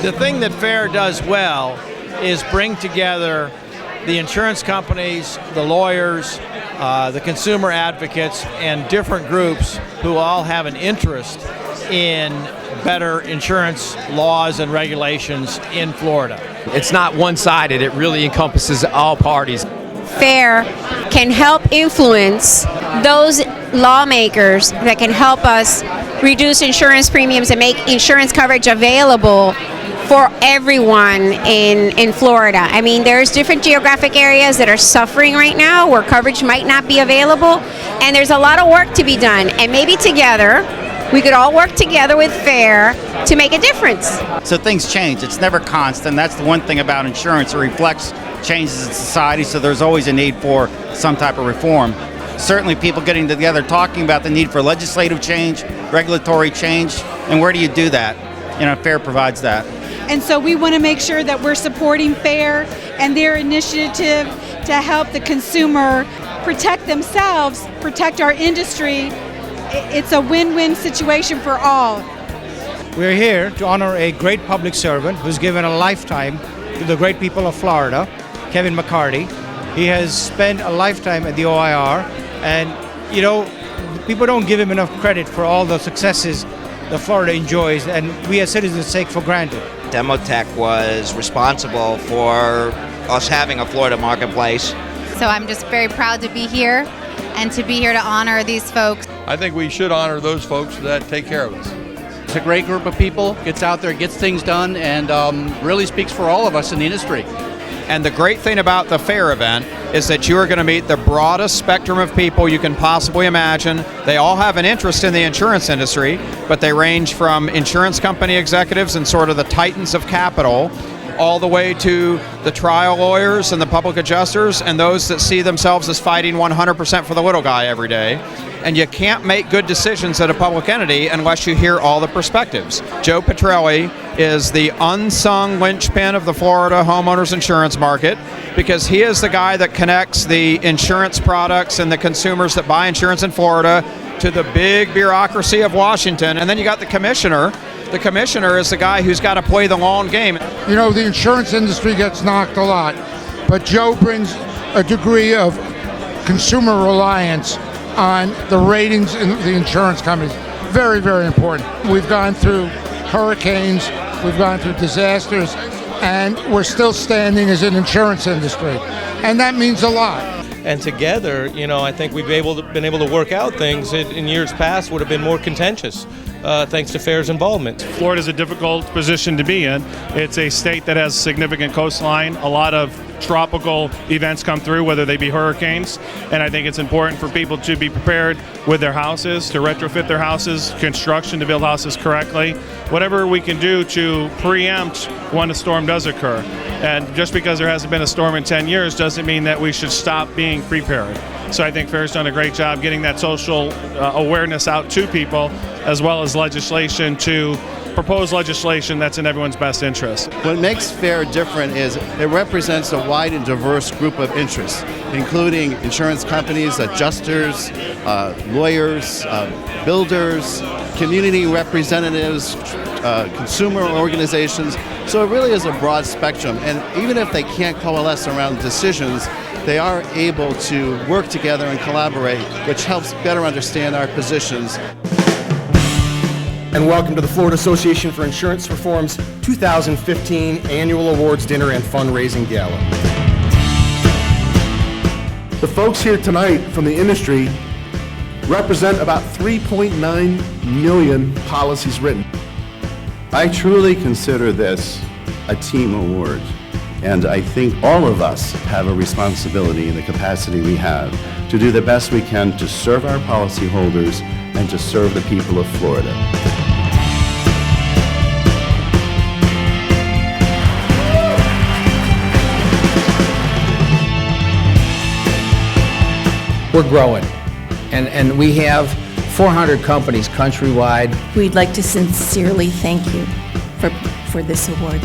The thing that FAIR does well is bring together the insurance companies, the lawyers, the consumer advocates, and different groups who all have an interest in better insurance laws and regulations in Florida. It's not one-sided, it really encompasses all parties. FAIR can help influence those lawmakers that can help us reduce insurance premiums and make insurance coverage available for everyone in Florida. I mean, there's different geographic areas that are suffering right now where coverage might not be available, and there's a lot of work to be done. And maybe together, we could all work together with FAIR to make a difference. So things change. It's never constant. That's the one thing about insurance. It reflects changes in society, so there's always a need for some type of reform. Certainly people getting together talking about the need for legislative change, regulatory change, and where do you do that? FAIR provides that. And so we want to make sure that we're supporting FAIR and their initiative to help the consumer protect themselves, protect our industry. It's a win-win situation for all. We're here to honor a great public servant who's given a lifetime to the great people of Florida, Kevin McCarty. He has spent a lifetime at the OIR, and people don't give him enough credit for all the successes that Florida enjoys, and we as citizens take for granted. Demotech was responsible for us having a Florida marketplace. So I'm just very proud to be here and to be here to honor these folks. I think we should honor those folks that take care of us. It's a great group of people, gets out there, gets things done, and really speaks for all of us in the industry. And the great thing about the FAIR event is that you are going to meet the broadest spectrum of people you can possibly imagine. They all have an interest in the insurance industry, but they range from insurance company executives and sort of the titans of capital, all the way to the trial lawyers and the public adjusters and those that see themselves as fighting 100% for the little guy every day. And you can't make good decisions at a public entity unless you hear all the perspectives. Joe Petrelli is the unsung linchpin of the Florida homeowners insurance market because he is the guy that connects the insurance products and the consumers that buy insurance in Florida to the big bureaucracy of Washington. And then you got the commissioner. The commissioner is the guy who's got to play the long game. The insurance industry gets knocked a lot, but Joe brings a degree of consumer reliance on the ratings in the insurance companies. Very, very important. We've gone through hurricanes, we've gone through disasters, and we're still standing as an insurance industry. And that means a lot. And together, I think we've been able to work out things that in years past would have been more contentious, thanks to FAIR's involvement. Florida's a difficult position to be in. It's a state that has significant coastline, a lot of tropical events come through, whether they be hurricanes, and I think it's important for people to be prepared with their houses, to retrofit their houses, construction to build houses correctly, whatever we can do to preempt when a storm does occur. And just because there hasn't been a storm in 10 years doesn't mean that we should stop being prepared. So I think FAIR's done a great job getting that social awareness out to people, as well as legislation to propose legislation that's in everyone's best interest. What makes FAIR different is it represents a wide and diverse group of interests, including insurance companies, adjusters, lawyers, builders, community representatives, consumer organizations. So it really is a broad spectrum, and even if they can't coalesce around decisions, they are able to work together and collaborate, which helps better understand our positions. And welcome to the Florida Association for Insurance Reform's 2015 Annual Awards Dinner and Fundraising Gala. The folks here tonight from the industry represent about 3.9 million policies written. I truly consider this a team award, and I think all of us have a responsibility in the capacity we have to do the best we can to serve our policyholders and to serve the people of Florida. We're growing, and we have 400 companies countrywide. We'd like to sincerely thank you for this award.